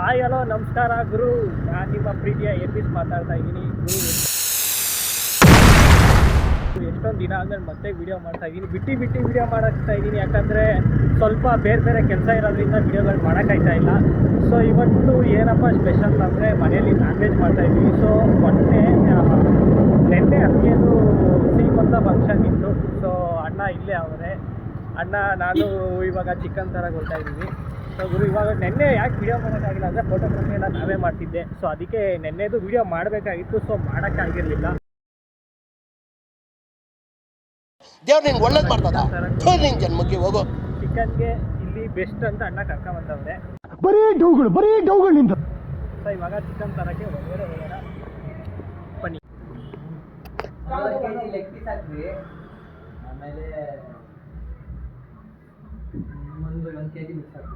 Hi hello ನಮಸ್ಕಾರ ಗುರು, ನಾನು ನಿಮ್ಮ ಪ್ರೀತಿಯ ಎಪಿಸ್ ಮಾತಾಡ್ತಾ ಇದ್ದೀನಿ. ಗುರು ಎಷ್ಟೊಂದು ದಿನ ಆದ್ಮೇಲೆ ಮತ್ತೆ ವಿಡಿಯೋ ಮಾಡ್ತಾ ಇದ್ದೀನಿ. ಬಿಟ್ಟು ವಿಡಿಯೋ ಮಾಡ್ತಾ ಇದ್ದೀನಿ, ಯಾಕಂದರೆ ಸ್ವಲ್ಪ ಬೇರೆ ಕೆಲಸ ಇರೋದ್ರಿಂದ ವಿಡಿಯೋಗಳು ಮಾಡೋಕ್ಕಾಗ್ತಾ ಇಲ್ಲ. ಸೊ ಇವತ್ತು ಏನಪ್ಪ ಸ್ಪೆಷಲ್ ಅಂದರೆ ಮನೇಲಿ ನಾನ್ ವೆಜ್ ಮಾಡ್ತಾಯಿದ್ದೀವಿ. ಸೊ ನೆನ್ನೆ ಅದಕ್ಕೇನು ಸೀಮಂತ ಫಂಕ್ಷನ್ ಇತ್ತು. ಸೊ ಅಣ್ಣ ಇಲ್ಲೇ ಅವರೇ, ಅಣ್ಣ ನಾನು ಇವಾಗ ಚಿಕನ್ ತರಕ್ಕೆ ಹೋಗ್ತಾ ಇದ್ದೀವಿ. ಸೊ ಗುರು ಇವಾಗ ನೆನ್ನೆ ಯಾಕೆ ವಿಡಿಯೋ ಮಾಡೋಕ್ಕಾಗಿಲ್ಲ ಅಂದರೆ ಫೋಟೋಗ್ರಫಿ ಎಲ್ಲ ನಾವೇ ಮಾಡ್ತಿದ್ದೆ. ಸೊ ಅದಕ್ಕೆ ನೆನ್ನೆದು ವಿಡಿಯೋ ಮಾಡಬೇಕಾಗಿತ್ತು, ಸೊ ಮಾಡೋಕ್ಕಾಗಿರಲಿಲ್ಲ. ದೇವ್ರು ನಿನ್ಗೆ ಒಳ್ಳೇದು ಮಾಡ್ತದ, ನಿನ್ ಜನ್ಮಕ್ಕೆ ಹೋಗೋ. ಚಿಕನ್ಗೆ ಇಲ್ಲಿ ಬೆಸ್ಟ್ ಅಂತ ಅಣ್ಣ ಕರ್ಕೊಂಬಂದವ್ರೆ. ಬರೀ ಡೌಗಳು ನಿಂತ. ಸೊ ಇವಾಗ ಚಿಕನ್ ತರಕ್ಕೆ ಹೊರಗಡೆ ಹೋಗೋಣ ಬನ್ನಿ. ಲೆಗ್ ಪೀಸ್ ಹಾಕ್ರಿ, ಆಮೇಲೆ ಒಂದು 1 kg ಮಿಕ್ಸ್ ಹಾಕಿ.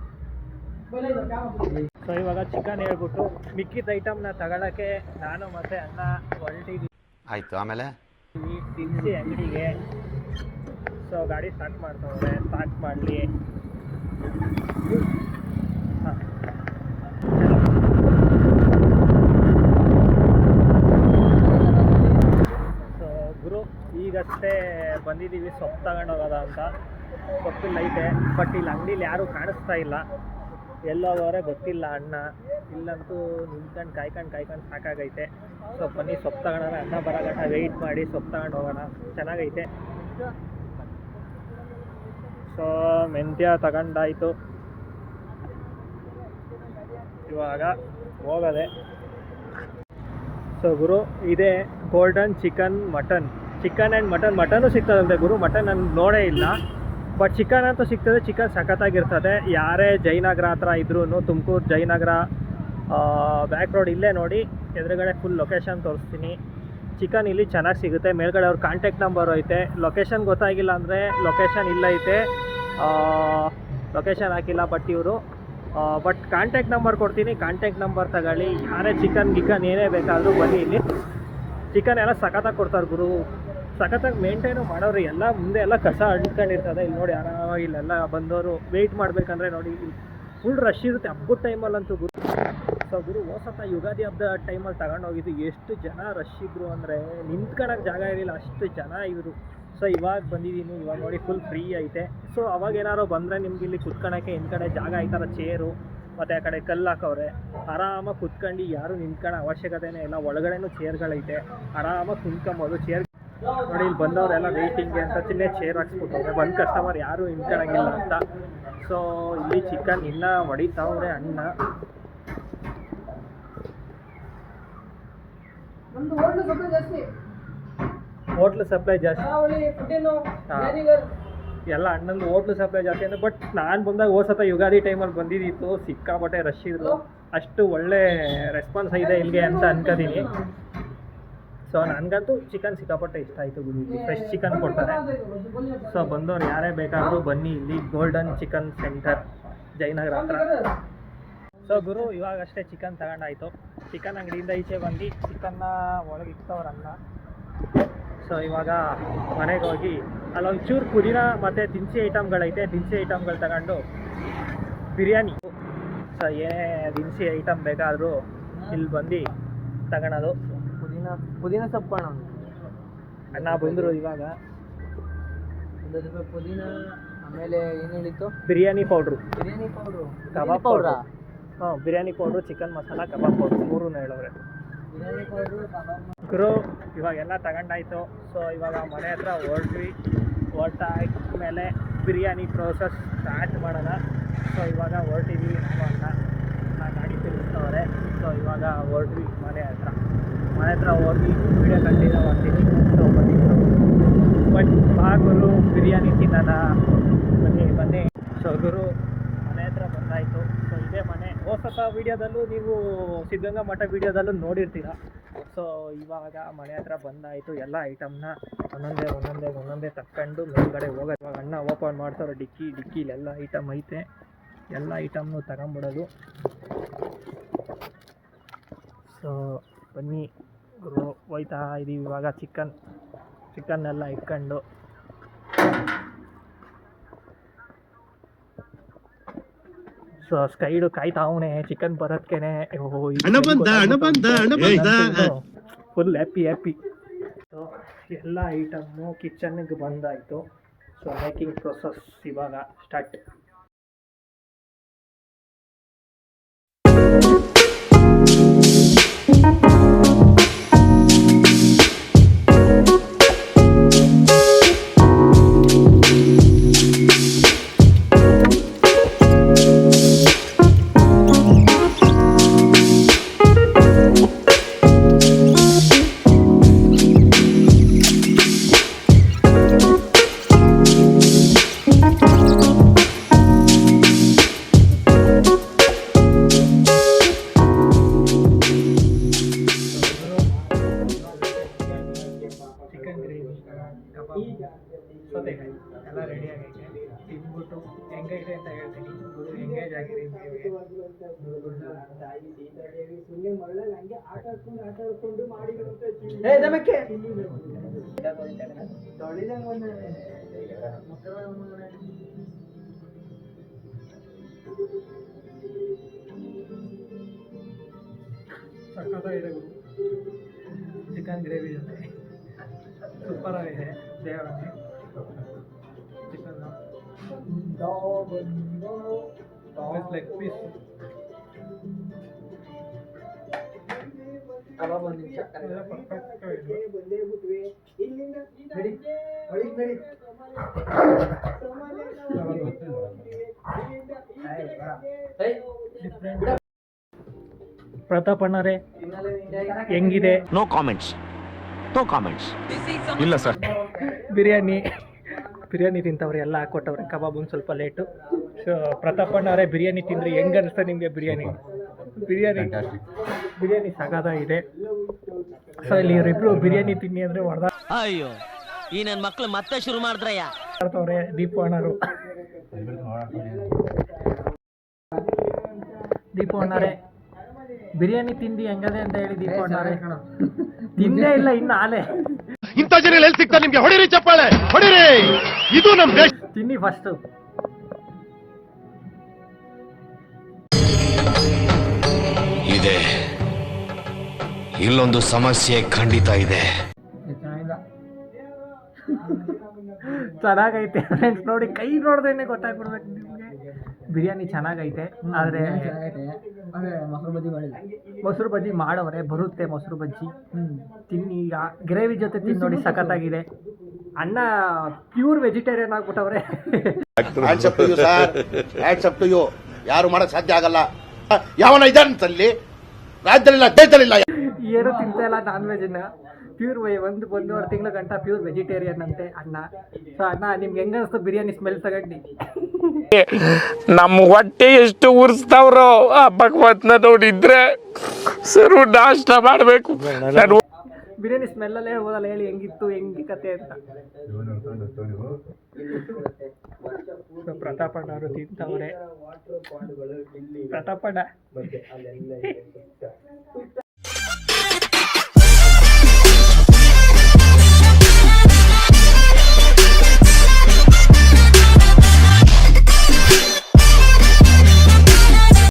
ಸೊ ಇವಾಗ ಚಿಕನ್ ಹೇಳ್ಬಿಟ್ಟು ಮಿಕ್ಕಿದ ಐಟಮ್ನ ತಗೊಳಕ್ಕೆ ನಾನು ಮತ್ತೆ ಅಣ್ಣ ಹೊರಟಿದ್ದೀವಿ. ಆಯ್ತು, ಆಮೇಲೆ ದಿನಸಿ ಅಂಗಡಿಗೆ. ಸೊ ಗಾಡಿ ಸ್ಟಾರ್ಟ್ ಮಾಡ್ತಾವ್ರೆ, ಸ್ಟಾರ್ಟ್ ಮಾಡಲಿ. ಹಾಂ, ಸೊ ಗುರು ಈಗಷ್ಟೇ ಬಂದಿದ್ದೀವಿ ಸೊಪ್ಪು ತಗೊಂಡೋಗೋದ ಅಂತ. ಸೊಪ್ಪಿಲ್ಲ ಐತೆ, ಬಟ್ ಇಲ್ಲಿ ಅಂಗಡೀಲಿ ಯಾರೂ ಕಾಣಿಸ್ತಾ ಇಲ್ಲ. ಎಲ್ಲೋಗೋರೆ ಗೊತ್ತಿಲ್ಲ ಅಣ್ಣ. ಇಲ್ಲಂತೂ ನಿಂತ್ಕೊಂಡು ಕಾಯ್ಕೊಂಡು ಸಾಕಾಗೈತೆ. ಸೊ ಬನ್ನಿ ಸೊಪ್ಪು ತಗೊಳ್ಳೋಣ. ಅಣ್ಣ ಬರೋಗಂಟ ವೆಯ್ಟ್ ಮಾಡಿ ಸೊಪ್ಪು ತಗೊಂಡು ಹೋಗೋಣ. ಚೆನ್ನಾಗೈತೆ. ಸೊ ಮೆಂತ್ಯ ತಗೊಂಡಾಯಿತು, ಇವಾಗ ಹೋಗದೆ. ಸೊ ಗುರು ಇದೇ ಗೋಲ್ಡನ್ ಚಿಕನ್ ಆ್ಯಂಡ್ ಮಟನ್ನು ಸಿಗ್ತದಂತೆ ಗುರು. ಮಟನ್ ನಾನು ನೋಡೇ ಇಲ್ಲ, ಬಟ್ ಚಿಕನ್ ಅಂತೂ ಸಿಗ್ತದೆ. ಚಿಕನ್ ಸಖತ್ತಾಗಿರ್ತದೆ. ಯಾರೇ ಜಯನಗರ ಹತ್ರ ಇದ್ರೂ, ತುಮಕೂರು ಜಯನಗರ ಬ್ಯಾಕ್ ರೋಡ್ ಇಲ್ಲೇ ನೋಡಿ, ಎದುರುಗಡೆ ಫುಲ್ ಲೊಕೇಶನ್ ತೋರಿಸ್ತೀನಿ. ಚಿಕನ್ ಇಲ್ಲಿ ಚೆನ್ನಾಗಿ ಸಿಗುತ್ತೆ. ಮೇಲ್ಗಡೆ ಅವ್ರ ಕಾಂಟ್ಯಾಕ್ಟ್ ನಂಬರು ಐತೆ. ಲೊಕೇಶನ್ ಗೊತ್ತಾಗಿಲ್ಲ ಅಂದರೆ ಲೊಕೇಶನ್ ಇಲ್ಲೈತೆ, ಲೊಕೇಶನ್ ಹಾಕಿಲ್ಲ ಬಟ್ ಕಾಂಟ್ಯಾಕ್ಟ್ ನಂಬರ್ ಕೊಡ್ತೀನಿ. ಕಾಂಟ್ಯಾಕ್ಟ್ ನಂಬರ್ ತಗೊಳ್ಳಿ. ಯಾರೇ ಚಿಕನ್ ಏನೇ ಬೇಕಾದರೂ ಬನ್ನಿ. ಇಲ್ಲಿ ಚಿಕನ್ ಎಲ್ಲ ಸಖತ್ತಾಗಿ ಕೊಡ್ತಾರೆ ಗುರು. ಸಖತ್ತಾಗಿ ಮೇಂಟೈನು ಮಾಡೋರು. ಎಲ್ಲ ಮುಂದೆ ಎಲ್ಲ ಕಸ ಅಂಟ್ಕೊಂಡಿರ್ತದೆ. ಇಲ್ಲಿ ನೋಡಿ ಆರಾಮಾಗಿ ಇಲ್ಲೆಲ್ಲ ಬಂದವರು ವೆಯ್ಟ್ ಮಾಡಬೇಕಂದ್ರೆ ನೋಡಿ ಫುಲ್ ರಶ್ ಇರುತ್ತೆ ಹಬ್ಬದ ಟೈಮಲ್ಲಂತೂ ಗುರು. ಸೊ ಗುರು ಹೋಸತ್ತ ಯುಗಾದಿ ಹಬ್ಬದ ಟೈಮಲ್ಲಿ ತಗೊಂಡೋಗಿದ್ದು, ಎಷ್ಟು ಜನ ರಶ್ ಇದ್ದರು ಅಂದರೆ ನಿಂತ್ಕೊಳ್ಳೋಕೆ ಜಾಗ ಇರಲಿಲ್ಲ, ಅಷ್ಟು ಜನ ಇವರು. ಸೊ ಇವಾಗ ಬಂದಿದ್ದೀನಿ, ಇವಾಗ ನೋಡಿ ಫುಲ್ ಫ್ರೀ ಐತೆ. ಸೊ ಅವಾಗ ಏನಾರು ಬಂದರೆ ನಿಮ್ಗೆ ಇಲ್ಲಿ ಕುತ್ಕೊಳ್ಳೋಕ್ಕೆ ಹಿಂದ್ಗಡೆ ಜಾಗ ಐತಾರ, ಚೇರು ಮತ್ತು ಆ ಕಡೆ ಕಲ್ಲು ಹಾಕವ್ರೆ. ಆರಾಮಾಗಿ ಕುತ್ಕೊಂಡು ಯಾರು ನಿಂತ್ಕೊಳ್ಳೋ ಅವಶ್ಯಕತೆನೇ ಇಲ್ಲ. ಒಳಗಡೆನೂ ಚೇರ್ಗಳೈತೆ, ಆರಾಮಾಗಿ ಕುಂತ್ಕೊಬೋದು. ಚೇರ್ ನೋಡಿ ಇಲ್ಲಿ ಬಂದವರೆಲ್ಲ ವೆಯ್ಟಿಂಗ್ಗೆ ಅಂತ ಚಿನ್ನೆ ಚೇರ್ ಹಾಕ್ಸ್ಬಿಟ್ಟವ್ರೆ. ಬಂದು ಕಸ್ಟಮರ್ ಯಾರು ನಿಂತ್ಕೊಳ್ಳೋಂಗಿಲ್ಲ ಅಂತ. ಸೊ ಇಲ್ಲಿ ಚಿಕನ್ ಇನ್ನೂ ಹೊಡಿತಾವ್ರೆ ಅಣ್ಣ. ಹೋಟ್ಲು ಸಪ್ಲೈ ಜಾಸ್ತಿ ಎಲ್ಲ ಅಣ್ಣಂದು ಹೋಟ್ಲು ಸಪ್ಲೈ ಜಾಸ್ತಿ ಅಂದರೆ. ಬಟ್ ನಾನು ಬಂದಾಗ ಹೋಸತ ಯುಗಾದಿ ಟೈಮಲ್ಲಿ ಬಂದಿದ್ದಿತ್ತು, ಸಿಕ್ಕಾಪಟ್ಟೆ ರಶ್ ಇದ್ರು. ಅಷ್ಟು ಒಳ್ಳೆ ರೆಸ್ಪಾನ್ಸ್ ಇದೆ ಇಲ್ಲಿಗೆ ಅಂತ ಅನ್ಕೋತೀನಿ. ಸೊ ನನಗಂತೂ ಚಿಕನ್ ಸಿಕ್ಕಾಪಟ್ಟೆ ಇಷ್ಟ ಆಯಿತು ಗುರು. ಇಲ್ಲಿ ಫ್ರೆಶ್ ಚಿಕನ್ ಕೊಡ್ತಾರೆ. ಸೊ ಬಂದವ್ರು ಯಾರೇ ಬೇಕಾದರೂ ಬನ್ನಿ, ಇಲ್ಲಿ ಗೋಲ್ಡನ್ ಚಿಕನ್ ಸೆಂಟರ್ ಜಯನಗರ ಹತ್ರ. ಸೊ ಗುರು ಇವಾಗಷ್ಟೇ ಚಿಕನ್ ತಗೊಂಡಾಯಿತು. ಚಿಕನ್ ಅಂಗಡಿಯಿಂದ ಈಚೆ ಬಂದು ಚಿಕನ್ನ ಒಳಗೆ ಇಕ್ತವ್ರನ್ನ. ಸೊ ಇವಾಗ ಮನೆಗೆ ಹೋಗಿ ಅಲ್ಲೊಂಚೂರು ಪುದೀನ ಮತ್ತು ದಿನಸಿ ಐಟಮ್ಗಳೈತೆ, ದಿನಸಿ ಐಟಮ್ಗಳು ತಗೊಂಡು ಬಿರಿಯಾನಿ. ಸೊ ಏನೇ ದಿನಸಿ ಐಟಮ್ ಬೇಕಾದರೂ ಇಲ್ಲಿ ಬಂದು ತಗೊಳೋದು. ಪುದೀನ ಸೊಪ್ಪು ಅಣ್ಣ ಬಂದರು ಇವಾಗ. 100 ರೂಪಾಯಿ ಪುದೀನ, ಆಮೇಲೆ ಏನು ಹೇಳಿತ್ತು, ಬಿರಿಯಾನಿ ಪೌಡ್ರು, ಕಬಾಬ್ ಪೌಡ್ರಾ. ಹಾಂ ಬಿರಿಯಾನಿ ಪೌಡ್ರು, ಚಿಕನ್ ಮಸಾಲ, ಕಬಾಬ್ ಪೌಡ್ರು 3 ಹೇಳೋರೆ ಬಿರಿಯಾನಿ ಪೌಡ್ರು, ಕಬಾಬ್ ಗುರು. ಇವಾಗೆಲ್ಲ ತಗೊಂಡಾಯ್ತು. ಸೊ ಇವಾಗ ಮನೆ ಹತ್ರ ಹೊರಟಾದ್ಮೇಲೆ ಬಿರಿಯಾನಿ ಪ್ರೋಸೆಸ್ ಸ್ಟಾರ್ಟ್ ಮಾಡೋಣ. ಸೊ ಇವಾಗ ಹೊರಟಿದ್ದೀವಿ ನಾನು ಗಾಡಿ ತಿರುಗಿಸ್ತವ್ರೆ. ಸೊ ಇವಾಗ ಹೊರಟ್ವಿ ಮನೆ ಹತ್ರ ಹೋಗಿ ವಿಡಿಯೋ ಕಂಟಿನ್ಯೂ ಮಾಡ್ತೀನಿ. ಸೊ ಬಟ್ ಬಾ ಗುರು ಬಿರಿಯಾನಿ ತಿನ್ನೋಣ, ಬನ್ನಿ. ಸೊ ಗುರು ಮನೆ ಹತ್ರ ಬಂದಾಯಿತು. ಸೊ ಇದೇ ಮನೆ. ಹೊಸ ವೀಡಿಯೋದಲ್ಲೂ ನೀವು ಸಿದ್ಧಗಂಗಾ ಮಠ ವೀಡಿಯೋದಲ್ಲೂ ನೋಡಿರ್ತೀರ. ಸೊ ಇವಾಗ ಮನೆ ಹತ್ರ ಬಂದಾಯಿತು. ಎಲ್ಲ ಐಟಮ್ನ ಒಂದೊಂದೇ ತಕ್ಕೊಂಡು ಮೇಲ್ಗಡೆ ಹೋಗೋದು. ಇವಾಗ ಅಣ್ಣ ಓಪನ್ ಮಾಡ್ತಾರೋ ಡಿಕ್ಕಿಲೆಲ್ಲ ಐಟಮ್ ಐತೆ. ಎಲ್ಲ ಐಟಮ್ನು ತಗೊಂಬಿಡೋದು. ಸೊ ಬನ್ನಿ ಗುರು, ಹೋಯ್ತಾ ಇದ್ದೀವಿ ಇವಾಗ. ಚಿಕನ್ನೆಲ್ಲ ಇಟ್ಕೊಂಡು ಸೊ ಸ್ಕೈಡು ಕಾಯ್ತಾವನೆ ಚಿಕನ್ ಬರೋದ್ಕೇನೆ ಫುಲ್ ಹ್ಯಾಪಿ. ಸೊ ಎಲ್ಲ ಐಟಮ್ಮು ಕಿಚನ್ಗೆ ಬಂದಾಯಿತು. ಸೊ ಮೇಕಿಂಗ್ ಪ್ರೊಸೆಸ್ ಇವಾಗ ಸ್ಟಾರ್ಟ್. ಚಿಕನ್ ಗ್ರೇವಿ, ಕಬಾಬ್, ಸೌತೆಕಾಯಿ ಎಲ್ಲ ರೆಡಿ ಆಗೈತೆ. ತಿಂದ್ಬಿಟ್ಟು ಹೆಂಗೈತೆ ಅಂತ ಹೇಳ್ತೀನಿ. ಗುರು ಎಂಗೇಜ್ ಆಗಿರಿ ನೀವೇ. ಸಕ್ಕತ್ತಾಗಿದೆ ಗುರು ಚಿಕನ್ ಗ್ರೇವಿ ಜೊತೆ. ಸೂಪರ್ ಆಗಿದೆ. ದೇವರೇ ಚಿಕನ್ ಲೆಗ್ ಪೀಸ್. ಪ್ರತಾಪ್ ಅಣ್ಣರೇ ಹೆಂಗಿದೆ? ನೋ ಕಾಮೆಂಟ್ಸ್ ಇಲ್ಲ ಸರ್. ಬಿರಿಯಾನಿ ತಿಂತವ್ರೆ, ಎಲ್ಲ ಹಾಕೊಟ್ಟವ್ರೆ. ಕಬಾಬ್ ಒಂದು ಸ್ವಲ್ಪ ಲೇಟು. ಸೊ ಪ್ರತಾಪ್ ಅಣ್ಣವರೇ ಬಿರಿಯಾನಿ ತಿಂದರೆ ಹೆಂಗೆ ಅನಿಸ್ತಾ ನಿಮಗೆ? ಬಿರಿಯಾನಿ ಸಗದಾಗಿದೆ. ಸೊ ಇಲ್ಲಿ ಇವರಿಬ್ರು ಬಿರಿಯಾನಿ ತಿನ್ನಿ ಅಂದರೆ ಅಯ್ಯೋ ಈ ನನ್ನ ಮಕ್ಳು ಮತ್ತೆ ಶುರು ಮಾಡಿದ್ರಯ್ಯ. ದೀಪು ಅಣ್ಣರು. ದೀಪು ಅಣ್ಣರೇ ಬಿರಿಯಾನಿ ತಿಂದು ಹೆಂಗದೆ ಅಂತ ಹೇಳಿ ದೀಪು ಅಣ್ಣರೇ ತಿಂದೇ ಇಲ್ಲ ಇನ್ನು ಆಲೆ. ಇಂಥ ಜನ ಎಲ್ಲಿ ಸಿಗ್ತಾರೆ ನಿಮ್ಗೆ? ಹೊಡಿರಿ ಚಪ್ಪಾಳೆ, ಹೊಡಿರಿ. ಇದು ನಮ್ ದೇಶ. ತಿನ್ನಿ ಫಸ್ಟು. ಇದೆ, ಇಲ್ಲೊಂದು ಸಮಸ್ಯೆ ಖಂಡಿತ ಇದೆ. ಚೆನ್ನಾಗೈತೆ ಫ್ರೆಂಡ್ಸ್. ನೋಡಿ ಕೈ ನೋಡಿದ್ರೇನೆ ಗೊತ್ತಾಗ್ಬಿಡ್ಬೇಕು ನಿಮಗೆ. ಬಿರಿಯಾನಿ ಚೆನ್ನಾಗೈತೆ. ಆದರೆ ಮೊಸರು ಬಜ್ಜಿ ಮಾಡವ್ರೆ, ಬರುತ್ತೆ ಮೊಸರು ಬಜ್ಜಿ. ತಿನ್ನಿ. ಈಗ ಗ್ರೇವಿ ಜೊತೆ ತಿಂದು ನೋಡಿ, ಸಖತ್ತಾಗಿದೆ. ಅಣ್ಣ ಪ್ಯೂರ್ ವೆಜಿಟೇರಿಯನ್ ಆಗ್ಬಿಟ್ಟವ್ರೆ. ಯಾರು ಮಾಡಕ್ ಸಾಧ್ಯ ಆಗಲ್ಲ. ಯಾವನ ಇದಂತಲ್ಲಿ ರಾಜ್ಯದಲ್ಲಿಲ್ಲ, ದೇಶದಲ್ಲಿಲ್ಲ. ಏನು ತಿಂತ ಇಲ್ಲ ನಾನ್ ವೆಜ್ನ. ಪ್ಯೂರ್ ಒಂದೂವರೆ ತಿಂಗಳ ಗಂಟ ಪ್ಯೂರ್ ವೆಜಿಟೇರಿಯನ್ ಅಂತೆ ಅಣ್ಣ. ಸೊ ಅಣ್ಣ ನಿಮ್ಗೆ ಹೆಂಗ ಅನಿಸ್ತು ಬಿರಿಯಾನಿ ಸ್ಮೆಲ್ ತಗೊಂಡು? ನಮ್ಮ ಹೊಟ್ಟೆ ಎಷ್ಟು ಉರ್ಸ್ತಾವ್ರೋ ಆ ಭಗವತ್ನ ನೋಡಿದ್ರೆ ಸರು ನಾಷ್ಟ ಮಾಡಬೇಕು. ಬಿರಿಯಾನಿ ಸ್ಮೆಲ್ಲಲ್ಲೇ ಹೋದಲ್ಲ, ಹೇಳಿ ಹೆಂಗಿತ್ತು, ಹೆಂಗಿ ಕತೆ ಅಂತ. ಪ್ರತಾಪಣ್ಣ ಅವರು ತಿಂತವ್ರೆ. ಪ್ರತಾಪಣ್ಣ